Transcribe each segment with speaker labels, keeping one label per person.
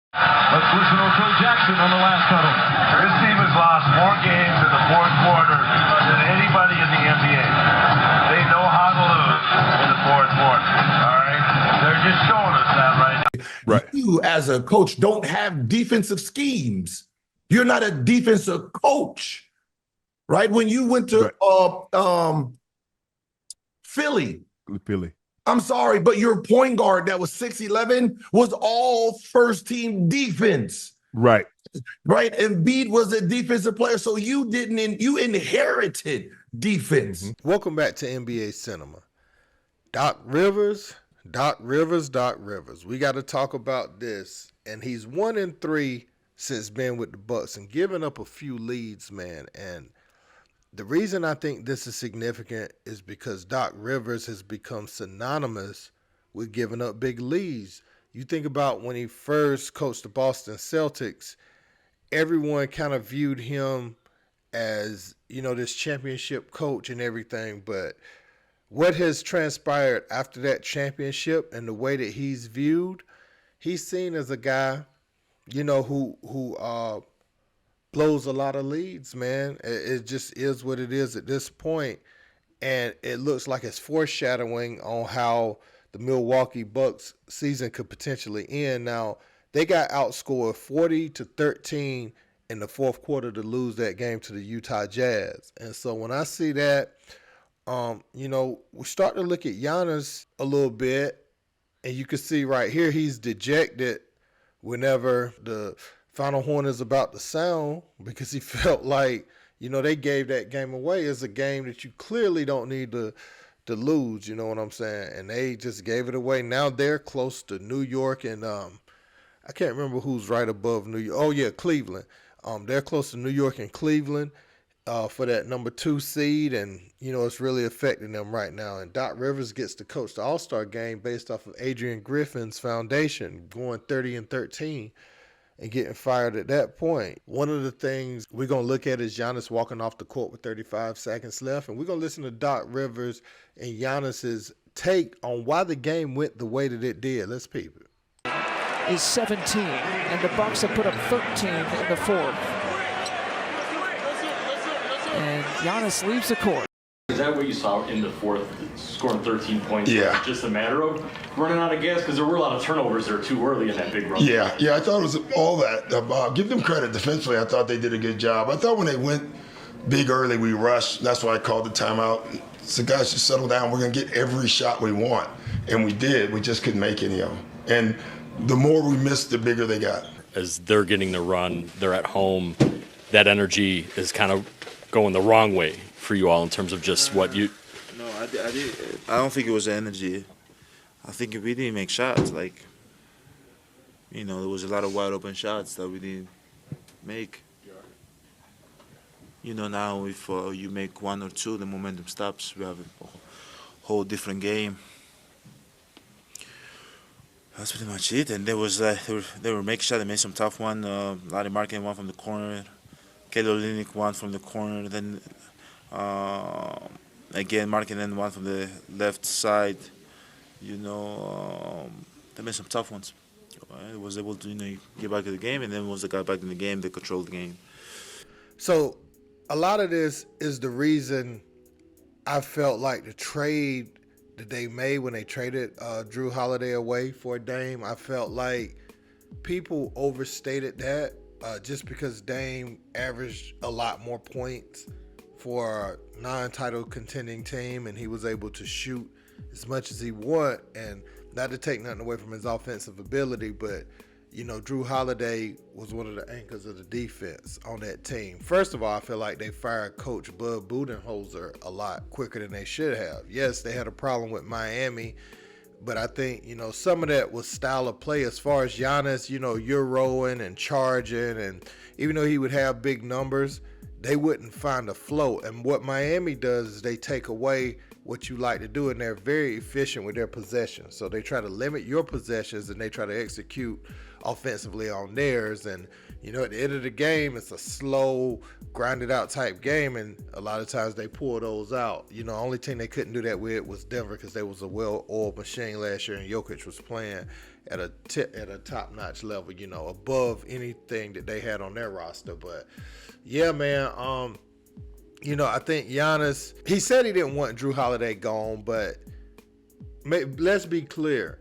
Speaker 1: Let's listen to Phil Jackson on the last huddle.
Speaker 2: This team has lost more games in the fourth quarter than anybody in the NBA. They know how to lose in the fourth quarter. All right? They're just showing us that right now.
Speaker 3: Right. You, as a coach, don't have defensive schemes. You're not a defensive coach, right? When you went to Philly, I'm sorry, but your point guard that was 6'11" was all first-team defense.
Speaker 4: Right.
Speaker 3: Right. Embiid was a defensive player, so you inherited defense.
Speaker 5: Welcome back to NBA Cinema. Doc Rivers. We got to talk about this. And he's 1-3 since being with the Bucks and giving up a few leads, man. And the reason I think this is significant is because Doc Rivers has become synonymous with giving up big leads. You think about when he first coached the Boston Celtics, everyone kind of viewed him as, this championship coach and everything. But what has transpired after that championship and the way that he's viewed, he's seen as a guy, who blows a lot of leads, man. It just is what it is at this point. And it looks like it's foreshadowing on how the Milwaukee Bucks season could potentially end. Now, they got outscored 40-13 in the fourth quarter to lose that game to the Utah Jazz. And so when I see that, we start to look at Giannis a little bit, and you can see right here he's dejected whenever the final horn is about to sound, because he felt like, they gave that game away as a game that you clearly don't need to lose, you know what I'm saying? And they just gave it away. Now they're close to New York and I can't remember who's right above New York. Oh, yeah, Cleveland. They're close to New York and Cleveland for that number 2 seed, and, it's really affecting them right now. And Doc Rivers gets to coach the All-Star game based off of Adrian Griffin's foundation, going 30-13. And getting fired at that point. One of the things we're going to look at is Giannis walking off the court with 35 seconds left. And we're going to listen to Doc Rivers and Giannis's take on why the game went the way that it did. Let's peep it.
Speaker 6: Is 17, and the Bucks have put up 13 in the fourth. And Giannis leaves the court.
Speaker 7: Is that what you saw in the fourth, scoring 13 points?
Speaker 4: Yeah.
Speaker 7: Was it just a matter of running out of gas? Because there were a lot of turnovers there too early in that big run.
Speaker 4: Yeah, I thought it was all that. Give them credit defensively. I thought they did a good job. I thought when they went big early, we rushed. That's why I called the timeout. So guys, just settle down. We're going to get every shot we want. And we did. We just couldn't make any of them. And the more we missed, the bigger they got.
Speaker 8: As they're getting the run, they're at home, that energy is kind of going the wrong way for you all in terms of just what you...
Speaker 9: No, I don't think it was energy. I think we didn't make shots. There was a lot of wide open shots that we didn't make. Now if you make 1 or 2, the momentum stops. We have a whole different game. That's pretty much it. And there was they were making shots. They made some tough one. Larry Markin one from the corner. Kelly Olynyk one from the corner. Then again, Markin one from the left side. They made some tough ones. I was able to get back to the game, and then once they got back in the game, they controlled the game.
Speaker 5: So a lot of this is the reason I felt like the trade that they made when they traded Drew Holiday away for Dame, I felt like people overstated that just because Dame averaged a lot more points for a non-title contending team, and he was able to shoot as much as he wanted, and not to take nothing away from his offensive ability, but Drew Holiday was one of the anchors of the defense on that team. First of all, I feel like they fired Coach Bud Budenholzer a lot quicker than they should have. Yes, they had a problem with Miami, but I think, some of that was style of play as far as Giannis, Euroing and charging, and even though he would have big numbers, they wouldn't find a flow. And what Miami does is they take away what you like to do, and they're very efficient with their possessions. So they try to limit your possessions, and they try to execute offensively on theirs. And, at the end of the game, it's a slow, grinded out type game, and a lot of times they pull those out. Only team they couldn't do that with was Denver, because they was a well-oiled machine last year, and Jokic was playing at a top-notch level, you know, above anything that they had on their roster. But yeah, man, you know, I think Giannis, he said he didn't want Jrue Holiday gone, but let's be clear.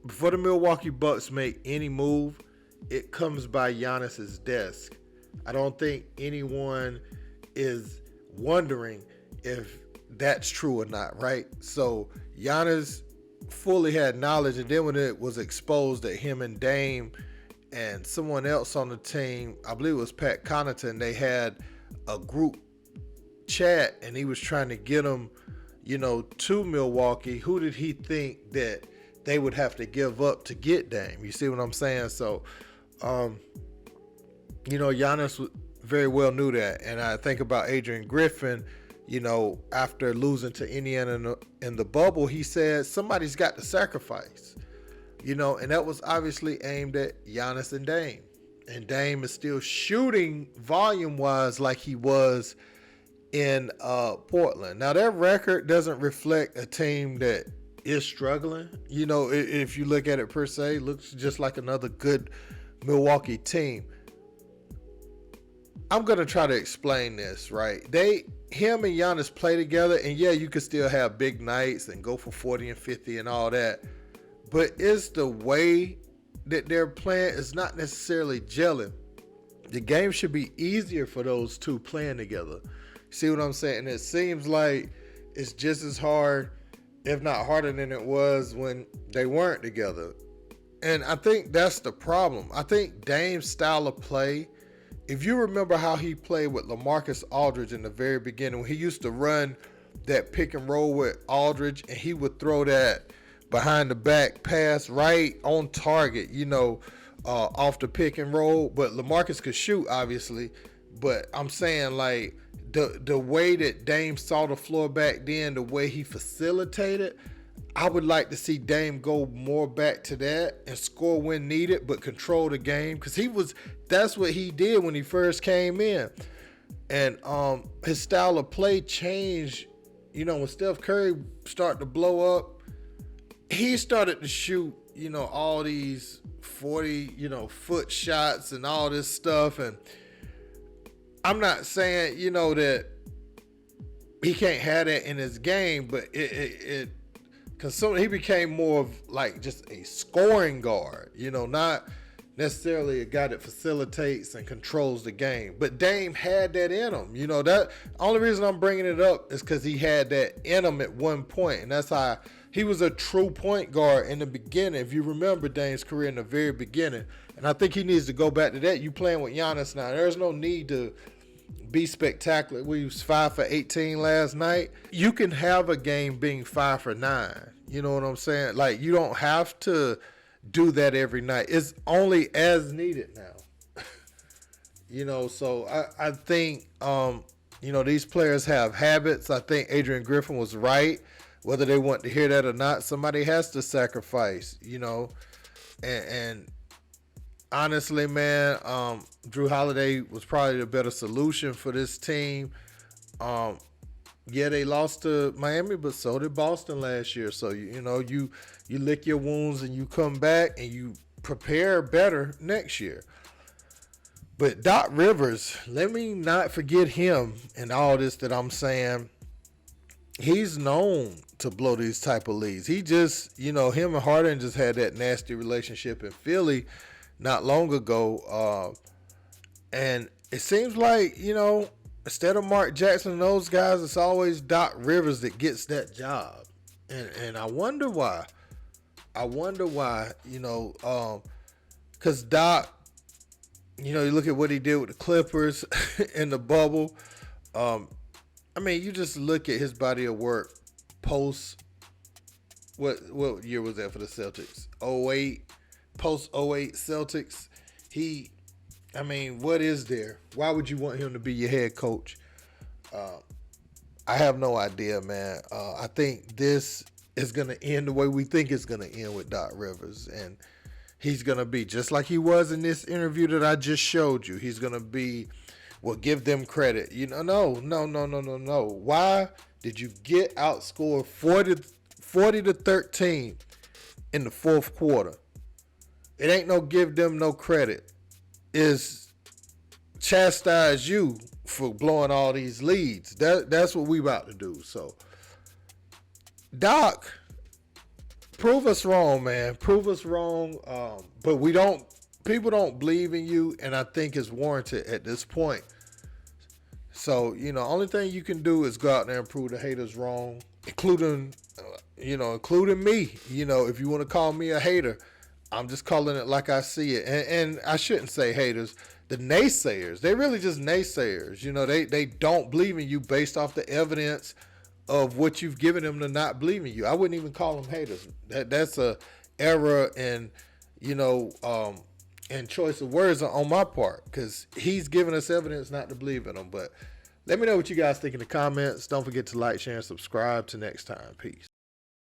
Speaker 5: Before the Milwaukee Bucks make any move, it comes by Giannis's desk. I don't think anyone is wondering if that's true or not, right? So Giannis fully had knowledge, and then when it was exposed that him and Dame and someone else on the team, I believe it was Pat Connaughton, they had a group chat and he was trying to get them, you know, to Milwaukee. Who did he think that they would have to give up to get Dame? You see what I'm saying? So, you know, Giannis very well knew that. And I think about Adrian Griffin, you know, after losing to Indiana in the bubble, he said somebody's got to sacrifice, you know, and that was obviously aimed at Giannis and Dame. And Dame is still shooting volume-wise like he was in Portland. Now, their record doesn't reflect a team that is struggling. You know, if you look at it per se, it looks just like another good Milwaukee team. I'm going to try to explain this, right? Him and Giannis play together, and yeah, you could still have big nights and go for 40 and 50 and all that, but it's the way that they're playing is not necessarily gelling. The game should be easier for those two playing together. See what I'm saying? And it seems like it's just as hard, if not harder than it was when they weren't together. And I think that's the problem. I think Dame's style of play, if you remember how he played with LaMarcus Aldridge in the very beginning, when he used to run that pick and roll with Aldridge, and he would throw that behind the back pass right on target, you know, off the pick and roll. But LaMarcus could shoot, obviously. But I'm saying, like, the way that Dame saw the floor back then, the way he facilitated, I would like to see Dame go more back to that and score when needed, but control the game. Because that's what he did when he first came in. And his style of play changed, you know, when Steph Curry started to blow up, he started to shoot, you know, all these 40, you know, foot shots and all this stuff. And I'm not saying, you know, that he can't have that in his game, but he became more of like just a scoring guard, you know, not necessarily a guy that facilitates and controls the game. But Dame had that in him, you know. That only reason I'm bringing it up is because he had that in him at one point, and that's how he was a true point guard in the beginning. If you remember Dame's career in the very beginning, and I think he needs to go back to that. You playing with Giannis now. There's no need to be spectacular. We was 5 for 18 last night. You can have a game being 5 for 9. You know what I'm saying? Like, you don't have to do that every night. It's only as needed now. You know, so I think, you know, these players have habits. I think Adrian Griffin was right. Whether they want to hear that or not, somebody has to sacrifice, you know. And honestly, man, Jrue Holiday was probably the better solution for this team. Yeah, they lost to Miami, but so did Boston last year. So, you know, you lick your wounds and you come back and you prepare better next year. But Doc Rivers, let me not forget him and all this that I'm saying. He's known to blow these type of leads. He just, you know, him and Harden just had that nasty relationship in Philly not long ago. And it seems like, you know, instead of Mark Jackson and those guys, it's always Doc Rivers that gets that job. And I wonder why. You know, because Doc, you know, you look at what he did with the Clippers in the bubble. I mean, you just look at his body of work post, what year was that for the Celtics? 08, post 08 Celtics. I mean, what is there? Why would you want him to be your head coach? I have no idea, man. I think this is going to end the way we think it's going to end with Doc Rivers. And he's going to be just like he was in this interview that I just showed you. He's going to be, well, give them credit. You know, no. Why did you get outscored 40 to 13 in the fourth quarter? It ain't no give them no credit. It's chastise you for blowing all these leads. That's what we about to do. So, Doc, prove us wrong, man. Prove us wrong. But people don't believe in you, and I think it's warranted at this point. So, only thing you can do is go out there and prove the haters wrong, including me. If you want to call me a hater, I'm just calling it like I see it. And I shouldn't say haters. The naysayers, they really just naysayers. They don't believe in you based off the evidence of what you've given them to not believe in you. I wouldn't even call them haters. That's a error in, and choice of words on my part, because he's giving us evidence not to believe in him. But let me know what you guys think in the comments. Don't forget to like, share, and subscribe. Till next time. Peace.